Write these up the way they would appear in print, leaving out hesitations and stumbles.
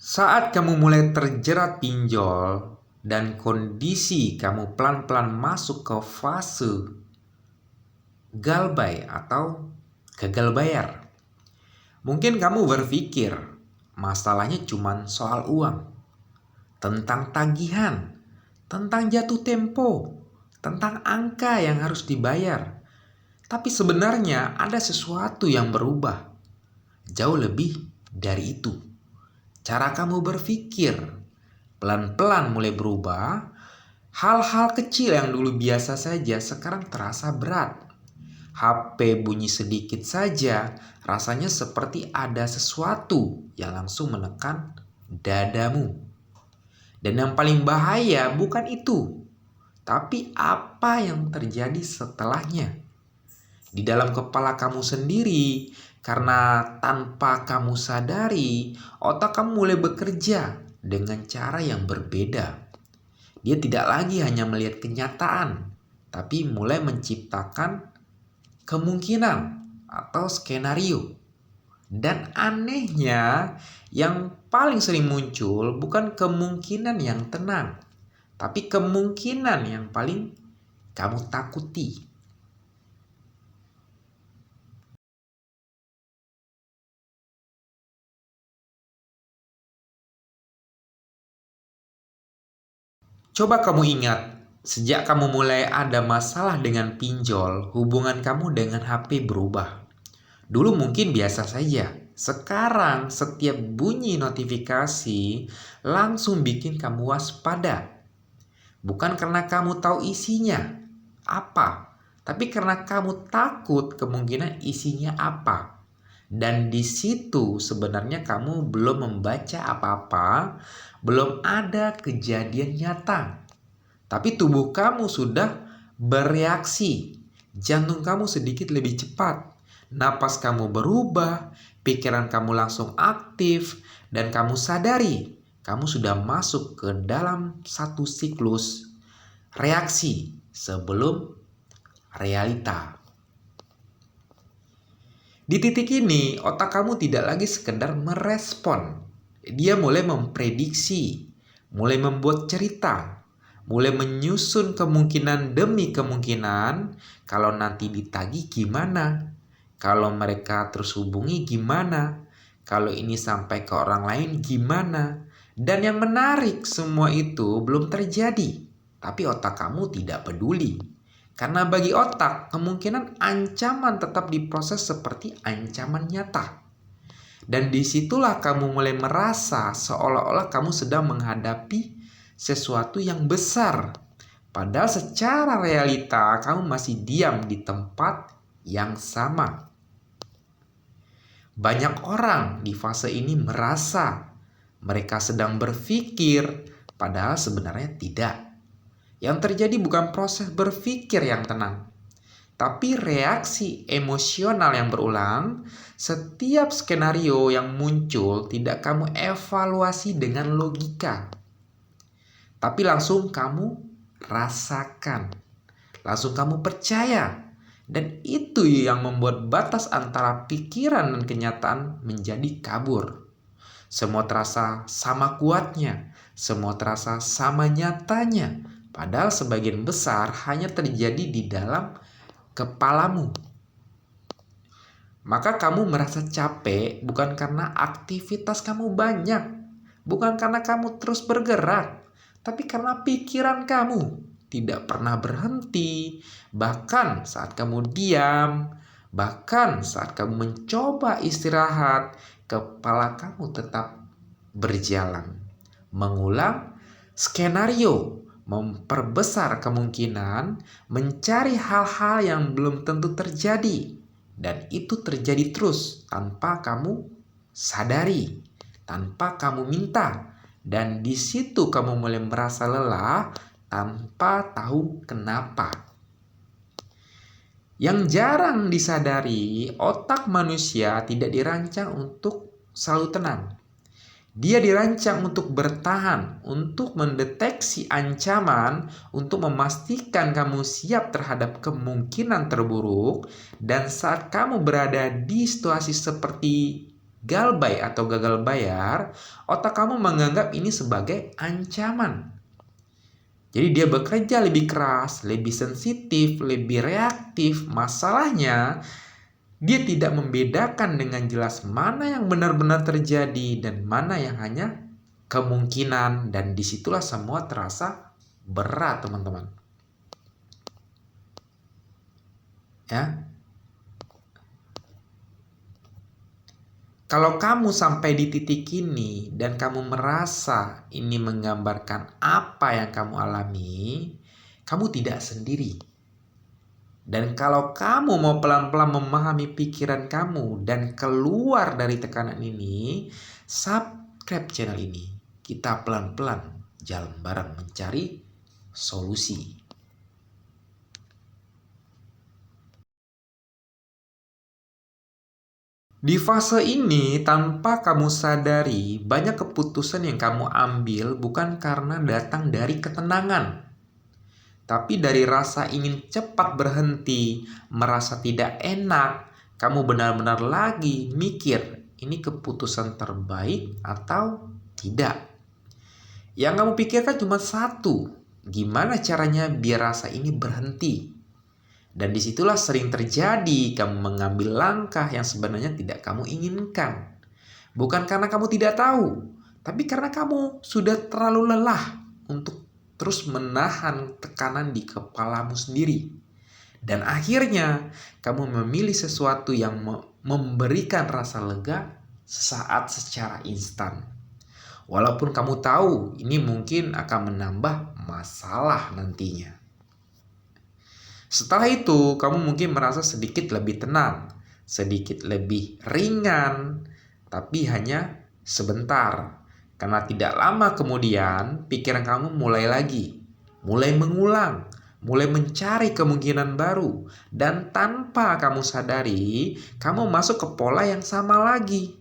Saat kamu mulai terjerat pinjol dan kondisi kamu pelan-pelan masuk ke fase galbay atau gagal bayar, mungkin kamu berpikir masalahnya cuma soal uang, tentang tagihan, tentang jatuh tempo, tentang angka yang harus dibayar. Tapi sebenarnya ada sesuatu yang berubah, jauh lebih dari itu. Cara kamu berpikir pelan-pelan mulai berubah. Hal-hal kecil yang dulu biasa saja sekarang terasa berat. HP bunyi sedikit saja rasanya seperti ada sesuatu yang langsung menekan dadamu. Dan yang paling bahaya bukan itu, tapi apa yang terjadi setelahnya. Di dalam kepala kamu sendiri, karena tanpa kamu sadari, otak kamu mulai bekerja dengan cara yang berbeda. Dia tidak lagi hanya melihat kenyataan, tapi mulai menciptakan kemungkinan atau skenario. Dan anehnya, yang paling sering muncul bukan kemungkinan yang tenang, tapi kemungkinan yang paling kamu takuti. Coba kamu ingat, sejak kamu mulai ada masalah dengan pinjol, hubungan kamu dengan HP berubah. Dulu mungkin biasa saja. Sekarang setiap bunyi notifikasi langsung bikin kamu waspada. Bukan karena kamu tahu isinya apa, tapi karena kamu takut kemungkinan isinya apa. Dan di situ sebenarnya kamu belum membaca apa-apa, belum ada kejadian nyata. Tapi tubuh kamu sudah bereaksi. Jantung kamu sedikit lebih cepat. Napas kamu berubah, pikiran kamu langsung aktif, dan kamu sadari kamu sudah masuk ke dalam satu siklus reaksi sebelum realita. Di titik ini, otak kamu tidak lagi sekedar merespon. Dia mulai memprediksi, mulai membuat cerita, mulai menyusun kemungkinan demi kemungkinan. Kalau nanti ditagih gimana? Kalau mereka terus hubungi gimana? Kalau ini sampai ke orang lain gimana? Dan yang menarik, semua itu belum terjadi. Tapi otak kamu tidak peduli. Karena bagi otak, kemungkinan ancaman tetap diproses seperti ancaman nyata. Dan disitulah kamu mulai merasa seolah-olah kamu sedang menghadapi sesuatu yang besar. Padahal secara realita kamu masih diam di tempat yang sama. Banyak orang di fase ini merasa mereka sedang berpikir, padahal sebenarnya tidak. Yang terjadi bukan proses berpikir yang tenang, tapi reaksi emosional yang berulang. Setiap skenario yang muncul tidak kamu evaluasi dengan logika, tapi langsung kamu rasakan, langsung kamu percaya. Dan itu yang membuat batas antara pikiran dan kenyataan menjadi kabur. Semua terasa sama kuatnya, semua terasa sama nyatanya. Padahal sebagian besar hanya terjadi di dalam kepalamu. Maka kamu merasa capek bukan karena aktivitas kamu banyak, bukan karena kamu terus bergerak, tapi karena pikiran kamu tidak pernah berhenti. Bahkan saat kamu diam, bahkan saat kamu mencoba istirahat, kepala kamu tetap berjalan, mengulang skenario, memperbesar kemungkinan, mencari hal-hal yang belum tentu terjadi. Dan itu terjadi terus tanpa kamu sadari, tanpa kamu minta. Dan di situ kamu mulai merasa lelah tanpa tahu kenapa. Yang jarang disadari, otak manusia tidak dirancang untuk selalu tenang. Dia dirancang untuk bertahan, untuk mendeteksi ancaman, untuk memastikan kamu siap terhadap kemungkinan terburuk. Dan saat kamu berada di situasi seperti galbay atau gagal bayar, otak kamu menganggap ini sebagai ancaman. Jadi dia bekerja lebih keras, lebih sensitif, lebih reaktif. Masalahnya, dia tidak membedakan dengan jelas mana yang benar-benar terjadi dan mana yang hanya kemungkinan. Dan disitulah semua terasa berat, teman-teman. Ya. Kalau kamu sampai di titik ini dan kamu merasa ini menggambarkan apa yang kamu alami, kamu tidak sendiri. Dan kalau kamu mau pelan-pelan memahami pikiran kamu dan keluar dari tekanan ini, subscribe channel ini. Kita pelan-pelan jalan bareng mencari solusi. Di fase ini, tanpa kamu sadari, banyak keputusan yang kamu ambil bukan karena datang dari ketenangan, tapi dari rasa ingin cepat berhenti, merasa tidak enak. Kamu benar-benar lagi mikir, ini keputusan terbaik atau tidak. Yang kamu pikirkan cuma satu, gimana caranya biar rasa ini berhenti. Dan disitulah sering terjadi kamu mengambil langkah yang sebenarnya tidak kamu inginkan. Bukan karena kamu tidak tahu, tapi karena kamu sudah terlalu lelah untuk terus menahan tekanan di kepalamu sendiri. Dan akhirnya kamu memilih sesuatu yang memberikan rasa lega sesaat secara instan. Walaupun kamu tahu ini mungkin akan menambah masalah nantinya. Setelah itu, kamu mungkin merasa sedikit lebih tenang, sedikit lebih ringan, tapi hanya sebentar. Karena tidak lama kemudian, pikiran kamu mulai lagi, mulai mengulang, mulai mencari kemungkinan baru. Dan tanpa kamu sadari, kamu masuk ke pola yang sama lagi.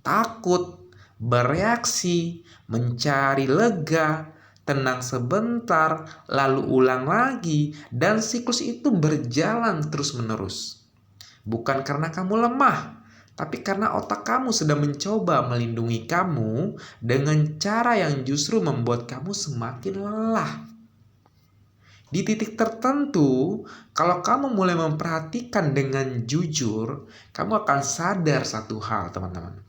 Takut, bereaksi, mencari lega, tenang sebentar, lalu ulang lagi, dan siklus itu berjalan terus-menerus. Bukan karena kamu lemah, tapi karena otak kamu sedang mencoba melindungi kamu dengan cara yang justru membuat kamu semakin lelah. Di titik tertentu, kalau kamu mulai memperhatikan dengan jujur, kamu akan sadar satu hal, teman-teman.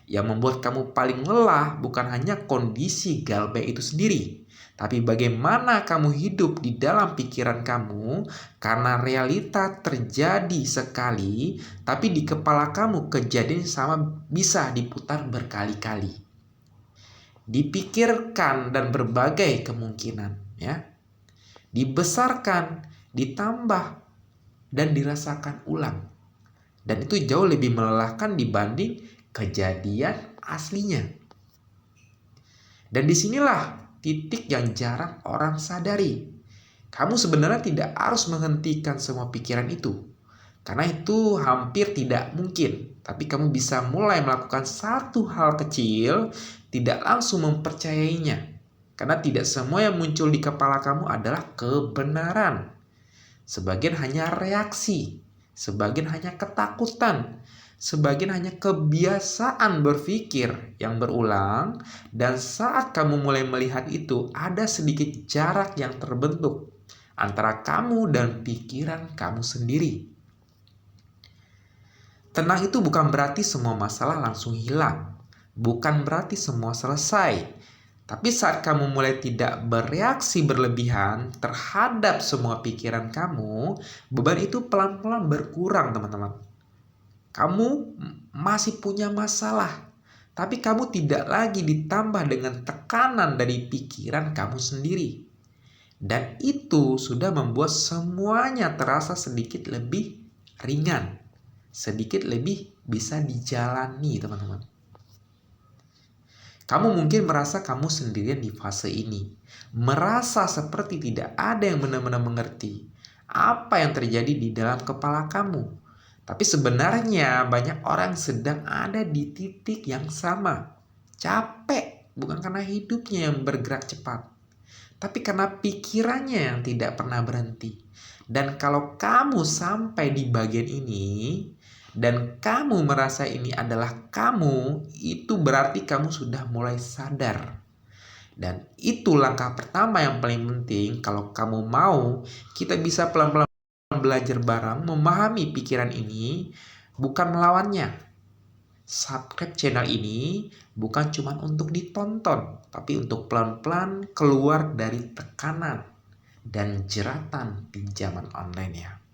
Yang membuat kamu paling lelah bukan hanya kondisi galbay itu sendiri, tapi bagaimana kamu hidup di dalam pikiran kamu, karena realita terjadi sekali, tapi di kepala kamu kejadian sama bisa diputar berkali-kali. Dipikirkan dan berbagai kemungkinan, ya. Dibesarkan, ditambah, dan dirasakan ulang. Dan itu jauh lebih melelahkan dibanding kejadian aslinya. Dan disinilah titik yang jarang orang sadari. Kamu sebenarnya tidak harus menghentikan semua pikiran itu, karena itu hampir tidak mungkin. Tapi kamu bisa mulai melakukan satu hal kecil, tidak langsung mempercayainya. Karena tidak semua yang muncul di kepala kamu adalah kebenaran. Sebagian hanya reaksi, sebagian hanya ketakutan, sebagian hanya kebiasaan berpikir yang berulang. Dan saat kamu mulai melihat itu, ada sedikit jarak yang terbentuk antara kamu dan pikiran kamu sendiri. Tenang itu bukan berarti semua masalah langsung hilang, bukan berarti semua selesai. Tapi saat kamu mulai tidak bereaksi berlebihan terhadap semua pikiran kamu, beban itu pelan-pelan berkurang, teman-teman. Kamu masih punya masalah, tapi kamu tidak lagi ditambah dengan tekanan dari pikiran kamu sendiri. Dan itu sudah membuat semuanya terasa sedikit lebih ringan, sedikit lebih bisa dijalani, teman-teman. Kamu mungkin merasa kamu sendirian di fase ini, merasa seperti tidak ada yang benar-benar mengerti apa yang terjadi di dalam kepala kamu. Tapi sebenarnya banyak orang sedang ada di titik yang sama. Capek, bukan karena hidupnya yang bergerak cepat, tapi karena pikirannya yang tidak pernah berhenti. Dan kalau kamu sampai di bagian ini, dan kamu merasa ini adalah kamu, itu berarti kamu sudah mulai sadar. Dan itu langkah pertama yang paling penting. Kalau kamu mau, kita bisa pelan-pelan belajar bareng, memahami pikiran ini, bukan melawannya. Subscribe channel ini bukan cuma untuk ditonton, tapi untuk pelan-pelan keluar dari tekanan dan jeratan pinjaman online ya.